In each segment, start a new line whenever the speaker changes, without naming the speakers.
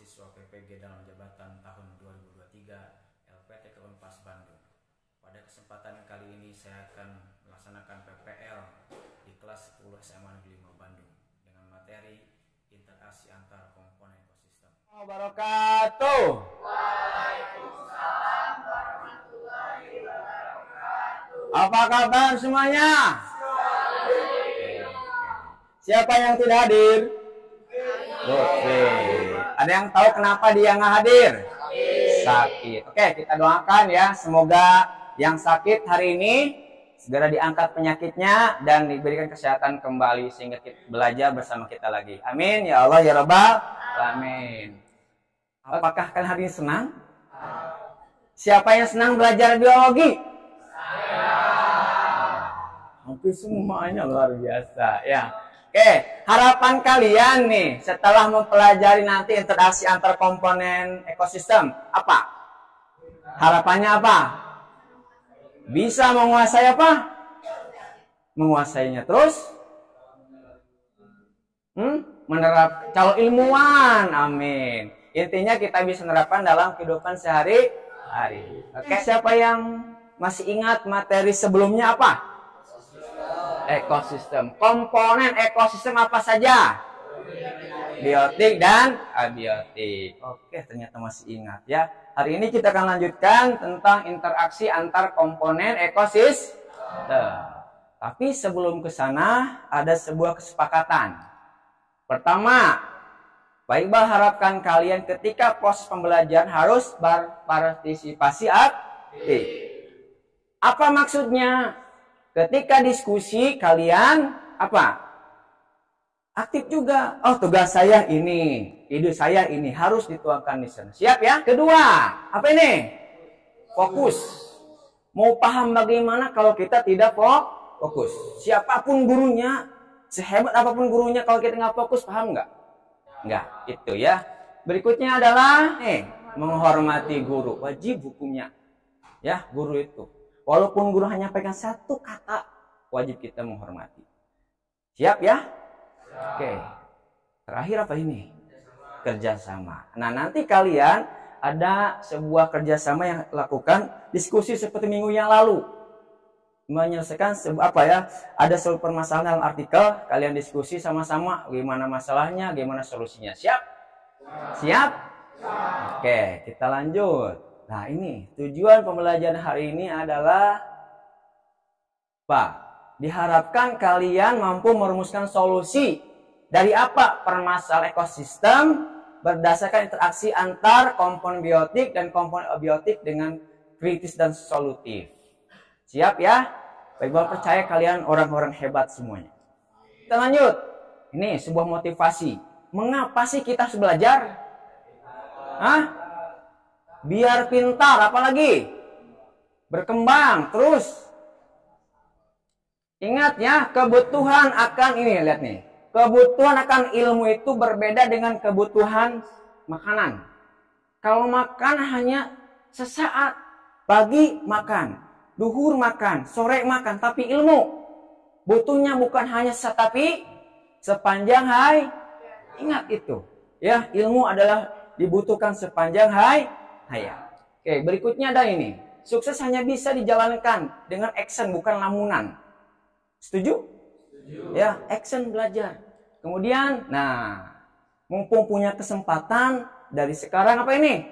mahasiswa PPG dalam jabatan tahun 2023 LPTK Unpas Bandung. Pada kesempatan kali ini saya akan melaksanakan PPL di kelas 10 SMA Negeri 5 Bandung dengan materi interaksi antar komponen ekosistem.
Wabarakatuh.
Waalaikumsalam warahmatullahi wabarakatuh.
Apa kabar semuanya? Siapa yang tidak hadir? Oke. Ada yang tahu kenapa dia nggak hadir? Sakit. Oke, kita doakan ya. Semoga yang sakit hari ini segera diangkat penyakitnya dan diberikan kesehatan kembali sehingga kita belajar bersama kita lagi. Amin ya Allah ya Rabbal alamin. Apakah kalian hari ini senang? Siapa yang senang belajar biologi? Hampir semuanya luar biasa ya. Oke, harapan kalian nih setelah mempelajari nanti interaksi antar komponen ekosistem apa? Harapannya apa? Bisa menguasai apa? Menguasainya terus? Menerap calon ilmuwan, amin. Intinya kita bisa menerapkan dalam kehidupan sehari-hari. Oke, siapa yang masih ingat materi sebelumnya apa? Ekosistem. Komponen ekosistem apa saja? Biotik dan abiotik. Oke, ternyata masih ingat ya. Hari ini kita akan lanjutkan tentang interaksi antar komponen ekosistem. Tapi sebelum ke sana ada sebuah kesepakatan. Pertama, Pak Iqbal harapkan kalian ketika proses pembelajaran harus berpartisipasi aktif. Apa maksudnya? Ketika diskusi kalian apa? Aktif juga. Oh, tugas saya ini, ide saya ini harus dituangkan di sana. Siap ya? Kedua, apa ini? Fokus. Mau paham bagaimana kalau kita tidak fokus? Siapapun gurunya, sehebat apapun gurunya, kalau kita nggak fokus, paham nggak? Nggak, itu ya. Berikutnya adalah menghormati guru. Wajib hukumnya. Ya, guru itu. Walaupun guru hanya pegang satu kata, wajib kita menghormati. Siap ya? Oke. Terakhir apa ini? Kerjasama. Nah, nanti kalian ada sebuah kerjasama yang lakukan diskusi seperti minggu yang lalu. Menyelesaikan apa ya? Ada sebuah permasalahan dalam artikel, kalian diskusi sama-sama gimana masalahnya, gimana solusinya. Siap? Siap? Oke, kita lanjut. Nah, ini tujuan pembelajaran hari ini adalah Pak, diharapkan kalian mampu merumuskan solusi dari apa permasalahan ekosistem berdasarkan interaksi antar komponen biotik dan komponen abiotik dengan kritis dan solutif. Siap ya? Baik, percaya kalian orang-orang hebat semuanya. Kita lanjut. Ini sebuah motivasi. Mengapa sih kita harus belajar? Hah? Biar pintar, apalagi berkembang terus. Ingat ya, kebutuhan akan ini, lihat nih. Kebutuhan akan ilmu itu berbeda dengan kebutuhan makanan. Kalau makan hanya sesaat, pagi makan, duhur makan, sore makan, tapi ilmu butuhnya bukan hanya tapi sepanjang hari. Ingat itu. Ya, ilmu adalah dibutuhkan sepanjang hari. Oke, berikutnya ada ini. Sukses hanya bisa dijalankan dengan action, bukan lamunan. Setuju? Setuju. Ya, action belajar. Kemudian, nah, mumpung punya kesempatan dari sekarang apa ini?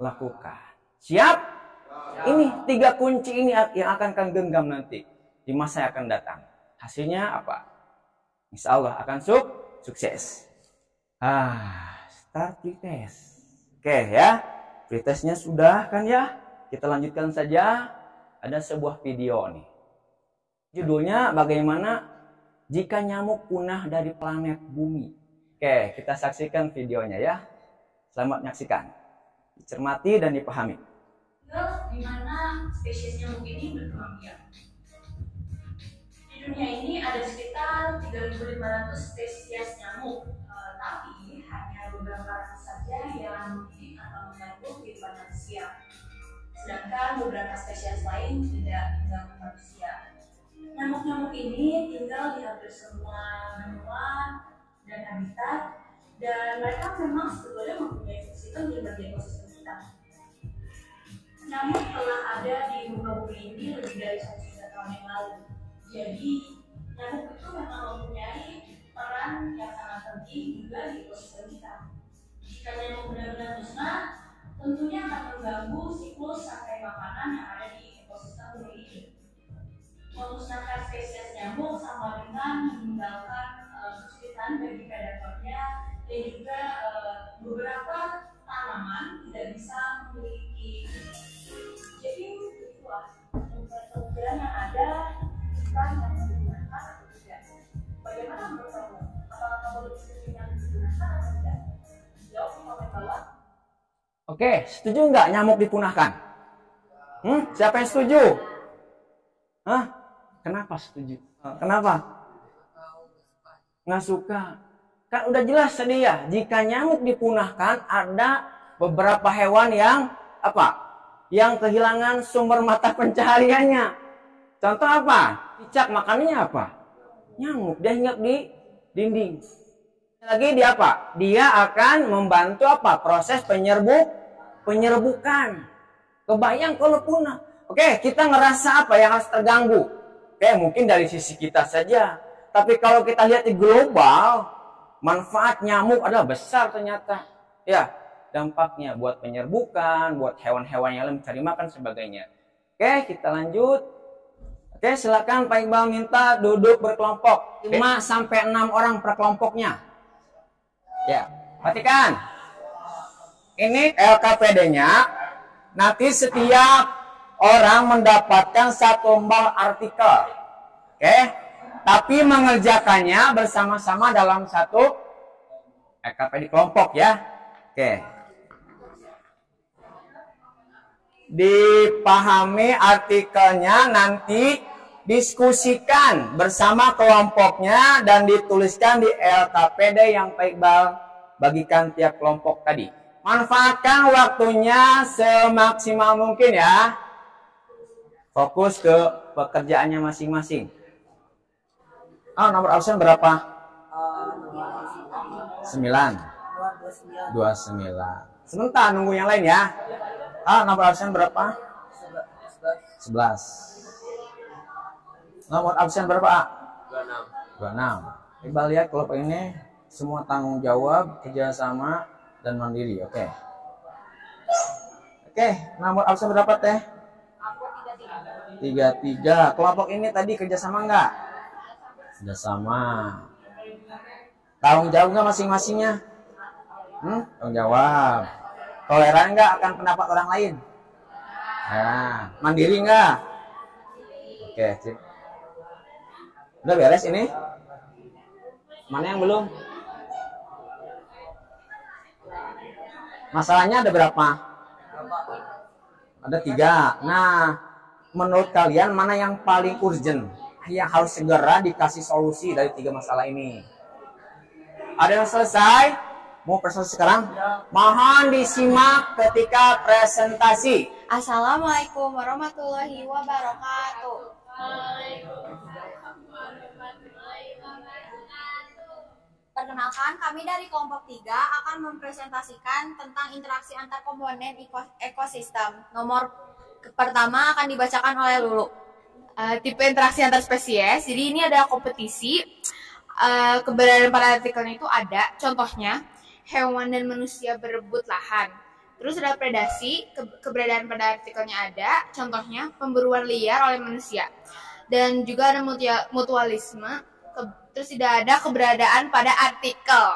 Lakukan. Siap? Ini 3 kunci ini yang akan kalian genggam nanti di masa yang akan datang. Hasilnya apa? Insya Allah akan sukses. Start pretest. Oke ya, pretestnya sudah kan ya? Kita lanjutkan saja. Ada sebuah video nih. Judulnya bagaimana jika nyamuk punah dari planet bumi. Oke, kita saksikan videonya ya. Selamat menyaksikan. Dicermati dan dipahami.
Di mana spesies nyamuk ini berkembang biak. Di dunia ini ada sekitar 3.500 spesies nyamuk, tapi hanya beberapa saja yang mengganggu kehidupan manusia. Sedangkan beberapa spesies lain tidak mengganggu manusia. Nyamuk-nyamuk ini tinggal di hampir semua benua dan habitat dan mereka memang sebetulnya mempunyai fungsi penting bagi ekosistem kita. Namun telah ada di muka bumi ini lebih dari 1 juta tahun yang lalu. Jadi nyamuk itu memang mempunyai peran yang sangat penting juga di ekosistem kita. Jika nyamuk benar-benar musnah, tentunya akan mengganggu siklus rantai makanan yang ada di ekosistem bumi ini. Memusnahkan spesies nyamuk sama dengan meninggalkan kesulitan bagi predatornya, dan juga beberapa tanaman tidak bisa memiliki. Jadi itulah kemungkinan yang ada jika nyamuk digunakan atau tidak. Bagaimana menurut kamu? Apakah kamu lebih setuju nyamuk digunakan atau tidak? Jawab di komen bawah.
Oke, setuju nggak nyamuk dipunahkan? Siapa yang setuju? Hah? Kenapa setuju? Kenapa? Nggak suka. Kan udah jelas tadi ya, jika nyamuk dipunahkan ada beberapa hewan yang apa? Yang kehilangan sumber mata pencahariannya. Contoh apa? Cicak makanannya apa? Nyamuk. Dia hinggap di dinding. Lagi dia apa? Dia akan membantu apa? Proses penyerbukan. Kebayang kalau punah. Oke, kita ngerasa apa yang harus terganggu? Oke, mungkin dari sisi kita saja. Tapi kalau kita lihat di global, manfaat nyamuk adalah besar ternyata. Ya, dampaknya buat penyerbukan, buat hewan-hewan yang lain mencari makan sebagainya. Oke, kita lanjut. Oke, silakan Pak Iqbal minta duduk berkelompok. 5 sampai 6 orang per kelompoknya. Ya, perhatikan. Ini LKPD-nya. Nanti setiap orang mendapatkan 1 lembar artikel. Oke. Tapi mengerjakannya bersama-sama dalam satu LKPD kelompok ya. Oke. Dipahami artikelnya, nanti diskusikan bersama kelompoknya dan dituliskan di LKPD yang Pak Iqbal bagikan tiap kelompok tadi. Manfaatkan waktunya semaksimal mungkin ya. Fokus ke pekerjaannya masing-masing. Nomor absen berapa? 9. 29. Sebentar nunggu yang lain ya. Nomor absen berapa? 11. Nomor absen berapa? 26. Iqbal lihat kelompok ini semua tanggung jawab, kerjasama, dan mandiri. Oke. Nomor absen berapa teh? 33. Kelompok ini tadi kerjasama enggak? Kerjasama. Tanggung jawab enggak masing-masingnya? Tanggung jawab. Toleran enggak akan pendapat orang lain? Nah, mandiri enggak? Oke, sip. Udah beres ini? Mana yang belum? Masalahnya ada berapa? Ada 3. Nah, menurut kalian mana yang paling urgent? Yang harus segera dikasih solusi dari 3 masalah ini. Ada yang selesai? Mau presentasi sekarang? Mohon disimak ketika presentasi.
Assalamualaikum warahmatullahi wabarakatuh. Perkenalkan, kami dari kelompok 3 akan mempresentasikan tentang interaksi antar komponen ekosistem. Nomor pertama akan dibacakan oleh Lulu. Tipe interaksi antar spesies. Jadi ini ada kompetisi. Keberadaan pada artikelnya itu ada. Contohnya, hewan dan manusia berebut lahan. Terus ada predasi. Keberadaan pada artikelnya ada. Contohnya, pemburuan liar oleh manusia. Dan juga ada mutualisme. Terus tidak ada keberadaan pada artikel.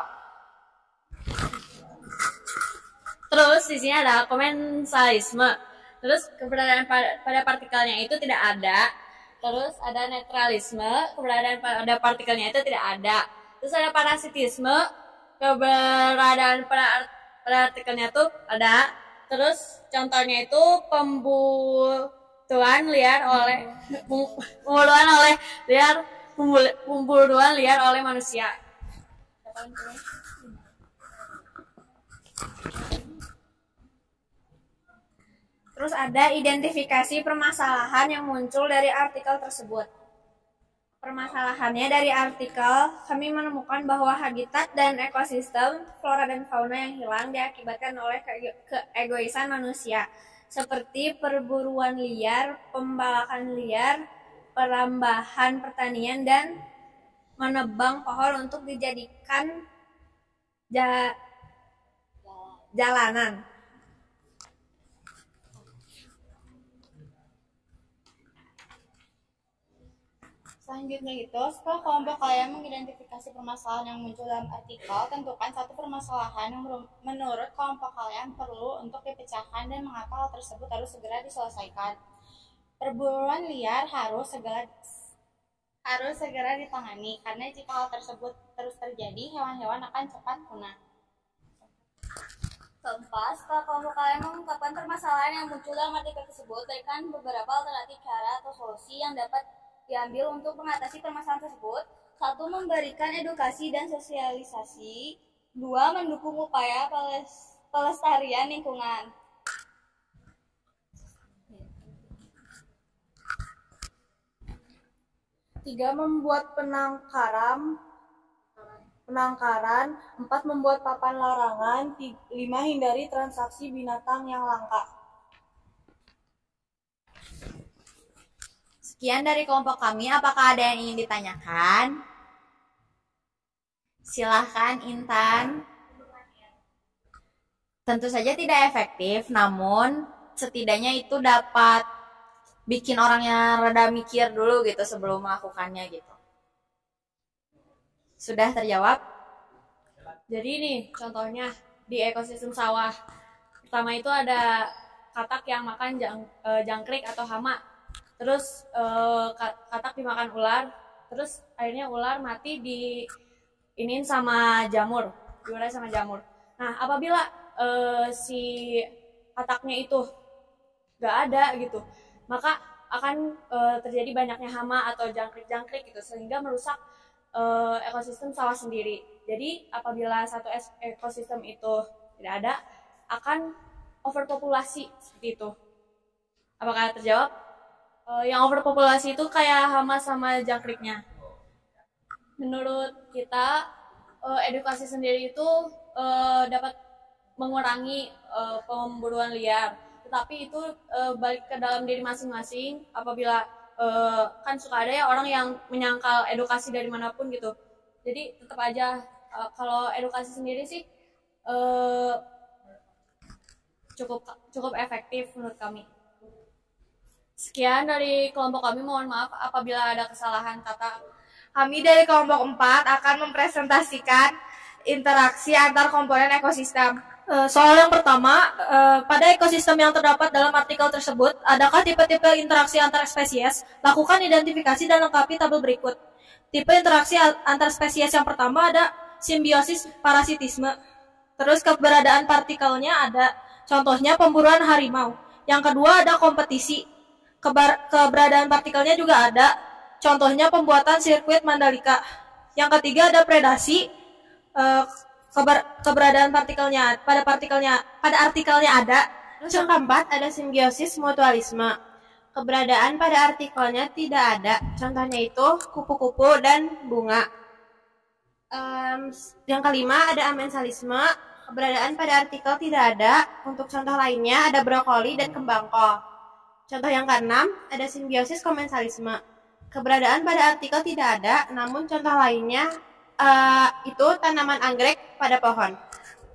Terus di sini ada komensalisme. Terus keberadaan pada partikelnya itu tidak ada. Terus ada netralisme, keberadaan pada partikelnya itu tidak ada. Terus ada parasitisme, keberadaan pada artikelnya itu ada. Terus contohnya itu pemburuan liar oleh manusia. Terus ada identifikasi permasalahan yang muncul dari artikel tersebut. Permasalahannya dari artikel, kami menemukan bahwa habitat dan ekosistem flora dan fauna yang hilang diakibatkan oleh keegoisan manusia, seperti perburuan liar, pembalakan liar, perambahan pertanian, dan menebang pohon untuk dijadikan jalanan.
Selanjutnya itu, setelah kelompok kalian mengidentifikasi permasalahan yang muncul dalam artikel, tentukan satu permasalahan yang menurut kelompok kalian perlu untuk dipecahkan dan mengapa hal tersebut harus segera diselesaikan. Perburuan liar harus segera ditangani, karena jika hal tersebut terus terjadi, hewan-hewan akan cepat punah. Keempat, setelah kelompok kalian mengungkapkan permasalahan yang muncul dalam artikel tersebut, berikan beberapa alternatif cara atau solusi yang dapat diambil untuk mengatasi permasalahan tersebut. 1. Memberikan edukasi dan sosialisasi. 2. Mendukung upaya pelestarian lingkungan. 3. Membuat penangkaran. 4. Membuat papan larangan. 5. Hindari transaksi binatang yang langka.
Sekian dari kelompok kami. Apakah ada yang ingin ditanyakan? Silahkan, Intan. Tentu saja tidak efektif, namun setidaknya itu dapat bikin orangnya rada mikir dulu gitu sebelum melakukannya gitu. Sudah terjawab?
Jadi nih, contohnya di ekosistem sawah. Pertama itu ada katak yang makan jangkrik atau hama. Terus katak dimakan ular, terus akhirnya ular mati diinin sama jamur, diurai sama jamur. Nah, apabila si kataknya itu nggak ada gitu, maka akan terjadi banyaknya hama atau jangkrik-jangkrik gitu, sehingga merusak ekosistem sawah sendiri. Jadi apabila satu ekosistem itu tidak ada, akan overpopulasi seperti itu. Apakah terjawab? Yang overpopulasi itu kayak hama sama jangkriknya. Menurut kita, edukasi sendiri itu dapat mengurangi pemburuan liar. Tetapi itu balik ke dalam diri masing-masing. Apabila kan suka ada ya orang yang menyangkal edukasi dari manapun gitu. Jadi tetap aja kalau edukasi sendiri sih cukup efektif menurut kami. Sekian dari kelompok kami, mohon maaf apabila ada kesalahan kata.
Kami dari kelompok 4 akan mempresentasikan interaksi antar komponen ekosistem.
Soal yang pertama, pada ekosistem yang terdapat dalam artikel tersebut, adakah tipe-tipe interaksi antar spesies? Lakukan identifikasi dan lengkapi tabel berikut. Tipe interaksi antar spesies yang pertama ada simbiosis parasitisme. Terus keberadaan partikelnya ada, contohnya pemburuan harimau. Yang kedua ada kompetisi. Keberadaan partikelnya juga ada, contohnya pembuatan sirkuit Mandalika. Yang ketiga ada predasi. Keberadaan partikelnya pada artikelnya ada.
Terus yang keempat ada simbiosis mutualisme. Keberadaan pada artikelnya tidak ada, contohnya itu kupu-kupu dan bunga. Yang kelima ada amensalisme. Keberadaan pada artikel tidak ada, untuk contoh lainnya ada brokoli dan kembang kol. Contoh yang keenam ada simbiosis komensalisme. Keberadaan pada artikel tidak ada, namun contoh lainnya itu tanaman anggrek pada pohon.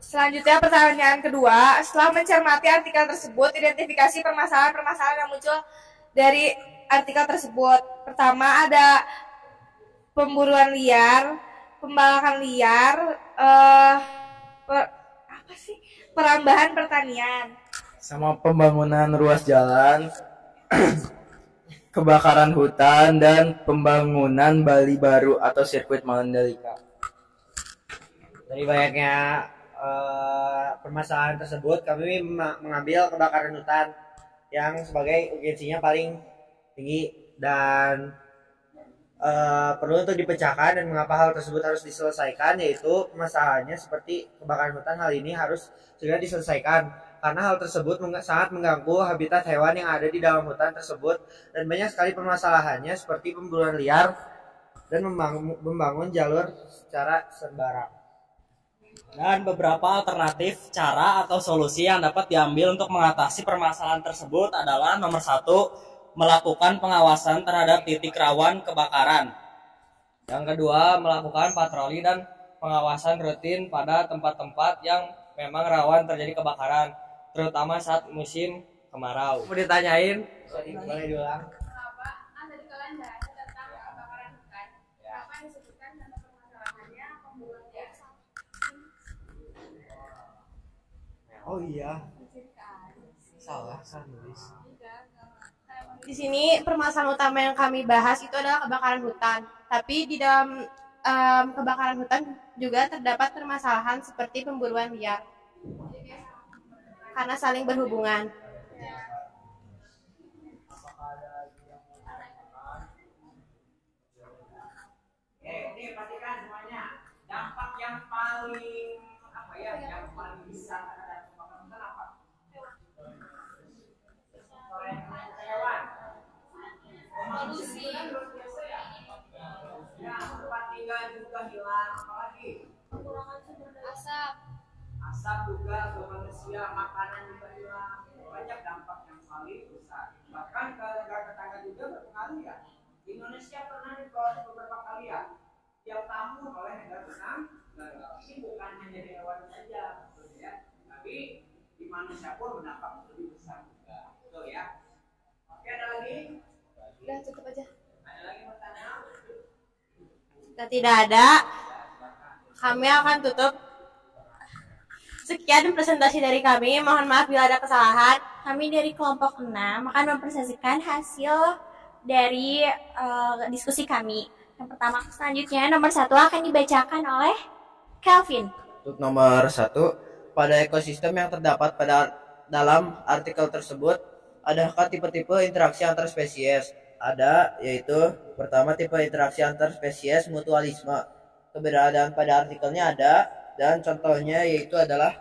Selanjutnya pertanyaan kedua, setelah mencermati artikel tersebut, identifikasi permasalahan-permasalahan yang muncul dari artikel tersebut. Pertama ada pemburuan liar, pembalakan liar, perambahan pertanian.
Sama pembangunan ruas jalan, kebakaran hutan, dan pembangunan Bali Baru atau sirkuit Mandalika.
Dari banyaknya permasalahan tersebut, kami mengambil kebakaran hutan yang sebagai urgensinya paling tinggi dan perlu untuk dipecahkan, dan mengapa hal tersebut harus diselesaikan, yaitu masalahnya seperti kebakaran hutan. Hal ini harus segera diselesaikan karena hal tersebut sangat mengganggu habitat hewan yang ada di dalam hutan tersebut, dan banyak sekali permasalahannya seperti pemburuan liar dan membangun jalur secara sembarang.
Dan beberapa alternatif cara atau solusi yang dapat diambil untuk mengatasi permasalahan tersebut adalah nomor 1, melakukan pengawasan terhadap titik rawan kebakaran. Yang kedua, melakukan patroli dan pengawasan rutin pada tempat-tempat yang memang rawan terjadi kebakaran, terutama saat musim kemarau.
Mau ditanyain? Boleh diulang. Oh iya. Salah nulis.
Di sini permasalahan utama yang kami bahas itu adalah kebakaran hutan. Tapi di dalam kebakaran hutan juga terdapat permasalahan seperti pemburuan liar. Karena saling berhubungan.
Ini perhatikan semuanya. Dampak yang paling yang paling bisa terhadap kebakaran hutan apa? Hewan.
Polusi.
Ya, tempat tinggal juga hilang. Apalagi?
Asap.
Asap juga ke manusia, makanan juga hilang. Banyak dampak yang paling besar. Bahkan ke negara tetangga juga berpengaruh ya. Indonesia pernah diproses beberapa kali ya. Tiap tahun oleh negara tetangga. Ini bukan hanya di hewan saja, betul ya. Tapi di manusia pun berdampak lebih besar juga. Betul ya. Oke, ada lagi?
Udah cukup aja.
Ada lagi pertanyaan?
Jika tidak ada, kami akan tutup. Sekian presentasi dari kami. Mohon maaf bila ada kesalahan.
Kami dari kelompok 6 akan mempresentasikan hasil dari diskusi kami. Yang pertama, selanjutnya nomor 1 akan dibacakan oleh Kelvin.
Untuk nomor 1, pada ekosistem yang terdapat dalam artikel tersebut, adakah tipe-tipe interaksi antar spesies? Ada, yaitu pertama tipe interaksi antar spesies mutualisme. Keberadaan pada artikelnya ada, dan contohnya yaitu adalah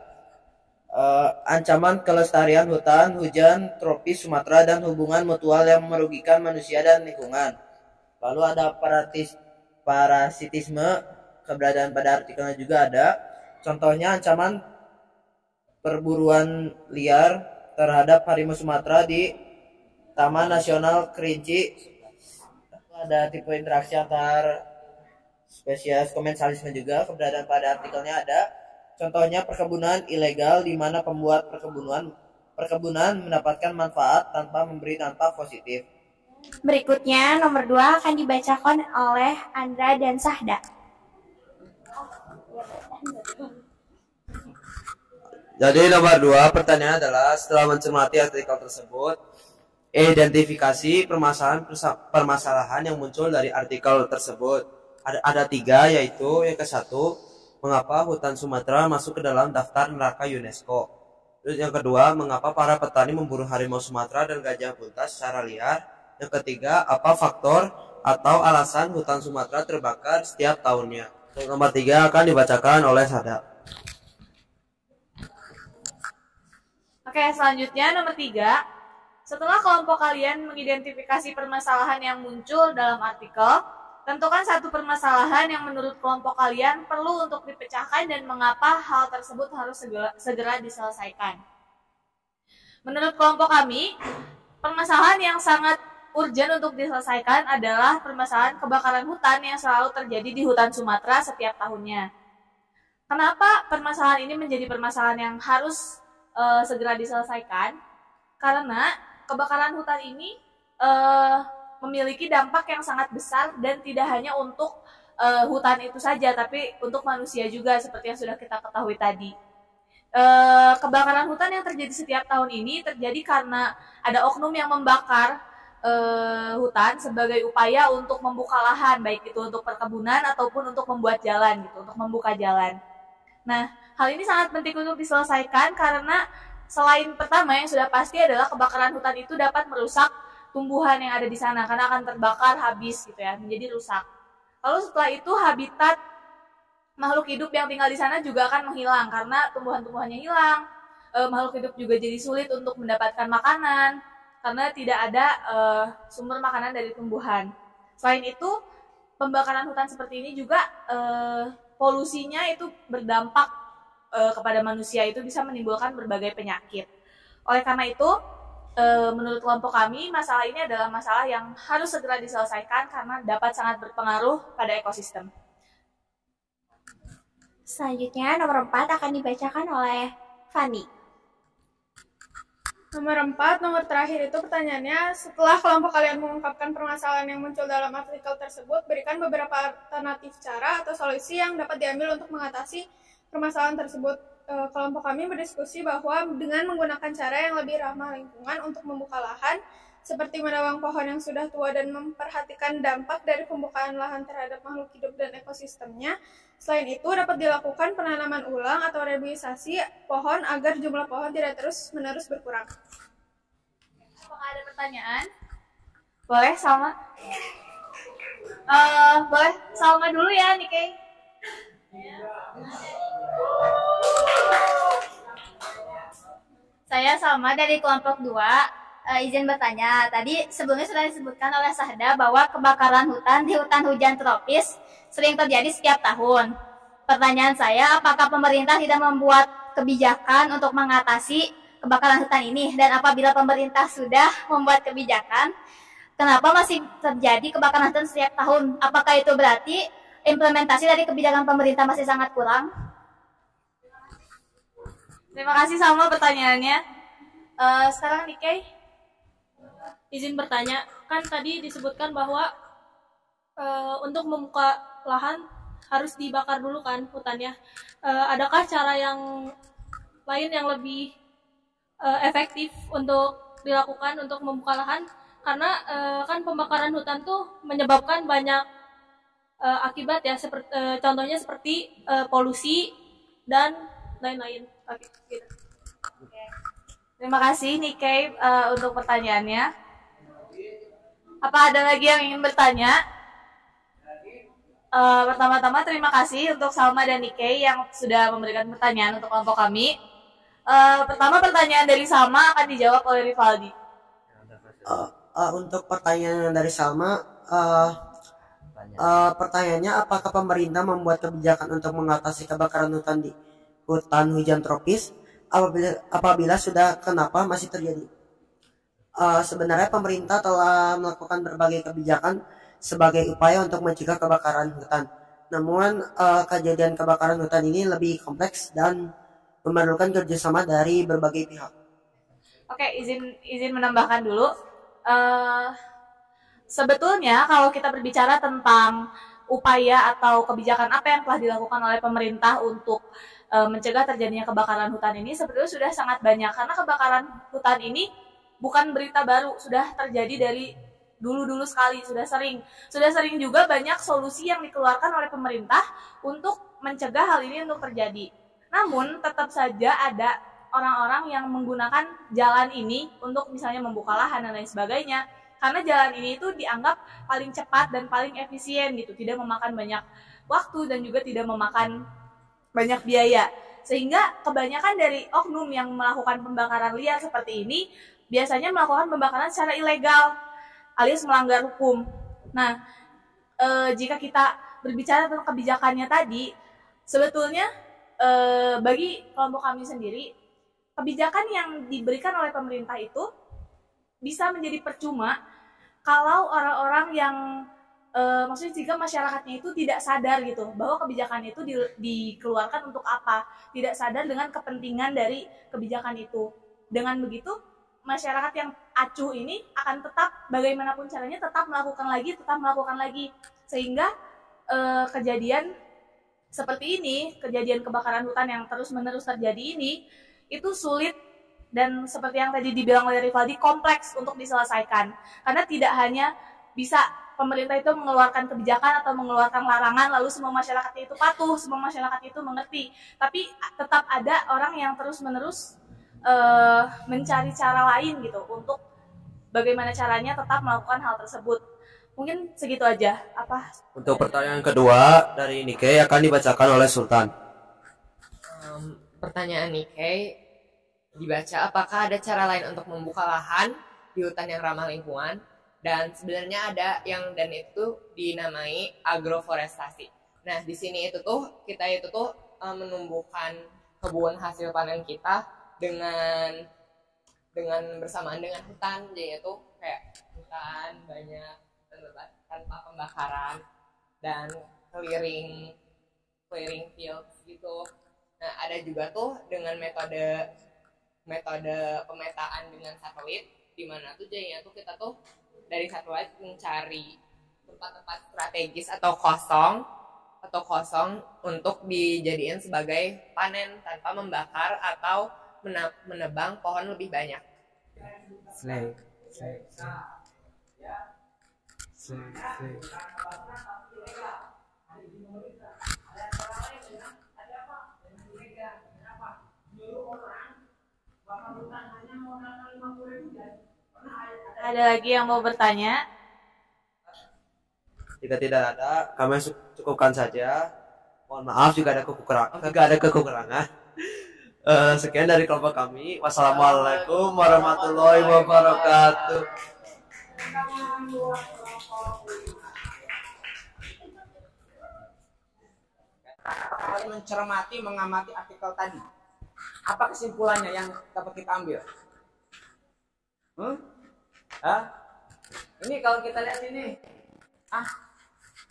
ancaman kelestarian hutan, hujan tropis Sumatera, dan hubungan mutual yang merugikan manusia dan lingkungan. Lalu ada parasitisme, keberadaan pada artikelnya juga ada. Contohnya ancaman perburuan liar terhadap harimau Sumatera di Taman Nasional Kerinci. Ada tipe interaksi antar spesies komensalisme juga, keberadaan pada artikelnya ada. Contohnya perkebunan ilegal di mana pembuat perkebunan mendapatkan manfaat tanpa memberi dampak positif.
Berikutnya nomor 2 akan dibacakan oleh Andra dan Sahda.
Jadi nomor 2 pertanyaan adalah, setelah mencermati artikel tersebut, identifikasi permasalahan yang muncul dari artikel tersebut. Ada 3, yaitu yang ke-1, mengapa hutan Sumatera masuk ke dalam daftar neraka UNESCO. Terus yang kedua, mengapa para petani memburu harimau Sumatera dan gajah buntas secara liar. Yang ketiga, apa faktor atau alasan hutan Sumatera terbakar setiap tahunnya. Yang nomor 3 akan dibacakan oleh Sada.
Oke, selanjutnya nomor 3. Setelah kelompok kalian mengidentifikasi permasalahan yang muncul dalam artikel, tentukan satu permasalahan yang menurut kelompok kalian perlu untuk dipecahkan dan mengapa hal tersebut harus segera diselesaikan. Menurut kelompok kami, permasalahan yang sangat urgent untuk diselesaikan adalah permasalahan kebakaran hutan yang selalu terjadi di hutan Sumatera setiap tahunnya. Kenapa permasalahan ini menjadi permasalahan yang harus segera diselesaikan? Karena kebakaran hutan ini memiliki dampak yang sangat besar dan tidak hanya untuk hutan itu saja, tapi untuk manusia juga seperti yang sudah kita ketahui tadi. Kebakaran hutan yang terjadi setiap tahun ini terjadi karena ada oknum yang membakar hutan sebagai upaya untuk membuka lahan, baik itu untuk perkebunan ataupun untuk membuat jalan gitu, untuk membuka jalan. Nah, hal ini sangat penting untuk diselesaikan karena selain pertama yang sudah pasti adalah kebakaran hutan itu dapat merusak tumbuhan yang ada di sana karena akan terbakar habis gitu ya, menjadi rusak. Lalu setelah itu habitat makhluk hidup yang tinggal di sana juga akan menghilang karena tumbuhan-tumbuhannya hilang. Makhluk hidup juga jadi sulit untuk mendapatkan makanan karena tidak ada sumber makanan dari tumbuhan. Selain itu, pembakaran hutan seperti ini juga polusinya itu berdampak kepada manusia, itu bisa menimbulkan berbagai penyakit. Oleh karena itu, menurut kelompok kami, masalah ini adalah masalah yang harus segera diselesaikan karena dapat sangat berpengaruh pada ekosistem.
Selanjutnya nomor 4 akan dibacakan oleh Fani.
Nomor 4, nomor terakhir itu pertanyaannya, setelah kelompok kalian mengungkapkan permasalahan yang muncul dalam artikel tersebut, berikan beberapa alternatif cara atau solusi yang dapat diambil untuk mengatasi permasalahan tersebut. Kelompok kami berdiskusi bahwa dengan menggunakan cara yang lebih ramah lingkungan untuk membuka lahan, seperti menebang pohon yang sudah tua dan memperhatikan dampak dari pembukaan lahan terhadap makhluk hidup dan ekosistemnya. Selain itu, dapat dilakukan penanaman ulang atau rehabilitasi pohon agar jumlah pohon tidak terus-menerus berkurang.
Apakah ada pertanyaan? Boleh, Salma? Boleh, Salma dulu ya, Nikkei.
Saya Salma dari kelompok 2. Izin bertanya, tadi sebelumnya sudah disebutkan oleh Sahda bahwa kebakaran hutan di hutan hujan tropis sering terjadi setiap tahun. Pertanyaan saya, apakah pemerintah tidak membuat kebijakan untuk mengatasi kebakaran hutan ini? Dan apabila pemerintah sudah membuat kebijakan, kenapa masih terjadi kebakaran hutan setiap tahun? Apakah itu berarti implementasi dari kebijakan pemerintah masih sangat kurang?
Terima kasih sama pertanyaannya. Sekarang Nikkei, izin bertanya, kan tadi disebutkan bahwa untuk membuka lahan harus dibakar dulu kan hutannya. Adakah cara yang lain yang lebih efektif untuk dilakukan untuk membuka lahan? Karena kan pembakaran hutan tuh menyebabkan banyak akibat ya, contohnya seperti polusi dan lain-lain. Oke, gitu. Terima kasih Nikkei untuk pertanyaannya. Apa ada lagi yang ingin bertanya? Pertama-tama terima kasih untuk Salma dan Nikkei yang sudah memberikan pertanyaan untuk kelompok kami. Pertama pertanyaan dari Salma akan dijawab oleh Rivaldi.
Untuk pertanyaan dari Salma, pertanyaannya apakah pemerintah membuat kebijakan untuk mengatasi kebakaran hutan di hutan hujan tropis? Apabila sudah, kenapa masih terjadi? Sebenarnya pemerintah telah melakukan berbagai kebijakan sebagai upaya untuk mencegah kebakaran hutan. Namun kejadian kebakaran hutan ini lebih kompleks dan memerlukan kerjasama dari berbagai pihak.
Oke, izin menambahkan dulu. Sebetulnya kalau kita berbicara tentang upaya atau kebijakan apa yang telah dilakukan oleh pemerintah untuk mencegah terjadinya kebakaran hutan ini, sebetulnya sudah sangat banyak, karena kebakaran hutan ini bukan berita baru, sudah terjadi dari dulu sekali, sudah sering juga banyak solusi yang dikeluarkan oleh pemerintah untuk mencegah hal ini untuk terjadi. Namun tetap saja ada orang-orang yang menggunakan jalan ini untuk misalnya membuka lahan dan lain sebagainya, karena jalan ini itu dianggap paling cepat dan paling efisien gitu, tidak memakan banyak waktu dan juga tidak memakan banyak biaya. Sehingga kebanyakan dari oknum yang melakukan pembakaran liar seperti ini biasanya melakukan pembakaran secara ilegal alias melanggar hukum. Nah, jika kita berbicara tentang kebijakannya tadi, sebetulnya bagi kelompok kami sendiri, kebijakan yang diberikan oleh pemerintah itu bisa menjadi percuma kalau orang-orang yang maksudnya jika masyarakatnya itu tidak sadar gitu bahwa kebijakan itu dikeluarkan untuk apa, tidak sadar dengan kepentingan dari kebijakan itu. Dengan begitu masyarakat yang acuh ini akan tetap bagaimanapun caranya tetap melakukan lagi sehingga kejadian seperti ini, kejadian kebakaran hutan yang terus-menerus terjadi ini itu sulit dan seperti yang tadi dibilang oleh Rivaldi, kompleks untuk diselesaikan. Karena tidak hanya bisa pemerintah itu mengeluarkan kebijakan atau mengeluarkan larangan lalu semua masyarakat itu patuh, semua masyarakat itu mengerti, tapi tetap ada orang yang terus-menerus mencari cara lain gitu untuk bagaimana caranya tetap melakukan hal tersebut. Mungkin segitu aja. Apa?
Untuk pertanyaan kedua dari Nikkei akan dibacakan oleh Sultan.
Pertanyaan Nikkei dibaca, apakah ada cara lain untuk membuka lahan di hutan yang ramah lingkungan? Dan sebenarnya ada yang dan itu dinamai agroforestasi. Nah, di sini itu tuh kita itu tuh menumbuhkan kebun hasil panen kita dengan bersamaan dengan hutan, yaitu kayak hutan banyak tanpa pembakaran dan clearing fields gitu. Nah, ada juga tuh dengan metode pemetaan dengan satelit, di mana tuh jadinya tuh kita tuh dari satelit mencari tempat-tempat strategis atau kosong untuk dijadiin sebagai panen tanpa membakar atau menebang pohon lebih banyak.
Ada lagi yang mau bertanya?
Jika tidak ada, kami cukupkan saja. Mohon maaf jika ada kekurangan. Sekian dari kelompok kami. Wassalamualaikum warahmatullahi wabarakatuh.
Mencermati, mengamati artikel tadi. Apa kesimpulannya yang dapat kita ambil? Ini kalau kita lihat ini,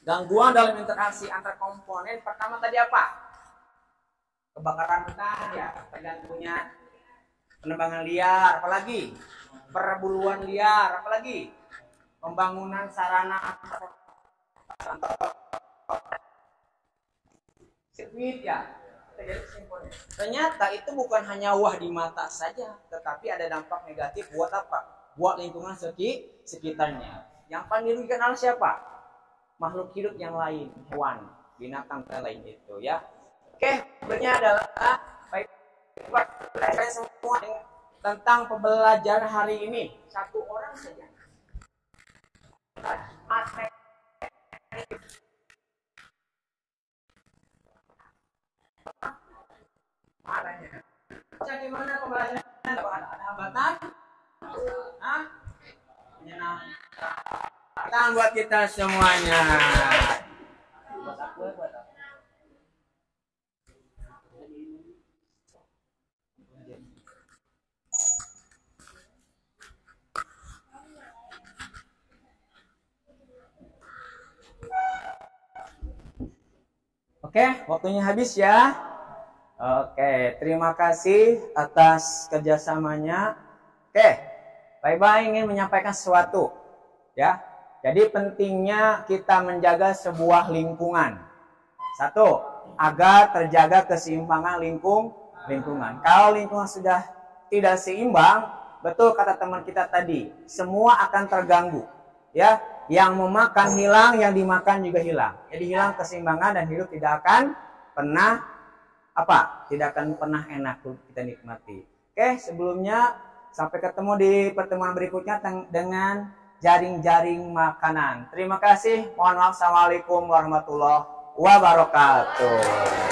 gangguan dalam interaksi antar komponen. Pertama tadi apa? Kebakaran hutan, ya, terganggunya penebangan liar, apalagi perburuan liar, apalagi pembangunan sarana sirkuit, ya. Ternyata itu bukan hanya wah di mata saja, tetapi ada dampak negatif buat apa? Buat lingkungan sekitarnya. Yang paling dirugikan adalah siapa? Makhluk hidup yang lain, hewan, binatang dan lain itu, ya. Oke, berikutnya adalah baik saya semua tentang pembelajaran hari ini. Satu orang saja. Bagaimana pembelajaran? Ada hambatan? Tangan buat kita semuanya. Oke, waktunya habis ya. Oke, terima kasih atas kerjasamanya. Oke, bye-bye ingin menyampaikan sesuatu. Ya, jadi pentingnya kita menjaga sebuah lingkungan. Satu, agar terjaga keseimbangan lingkungan. Kalau lingkungan sudah tidak seimbang, betul kata teman kita tadi, semua akan terganggu. Ya, yang memakan hilang, yang dimakan juga hilang. Jadi hilang keseimbangan dan hidup tidak akan pernah tidak akan pernah enak kita nikmati. Oke, sebelumnya sampai ketemu di pertemuan berikutnya dengan jaring-jaring makanan. Terima kasih. Mohon maaf. Assalamualaikum warahmatullahi wabarakatuh.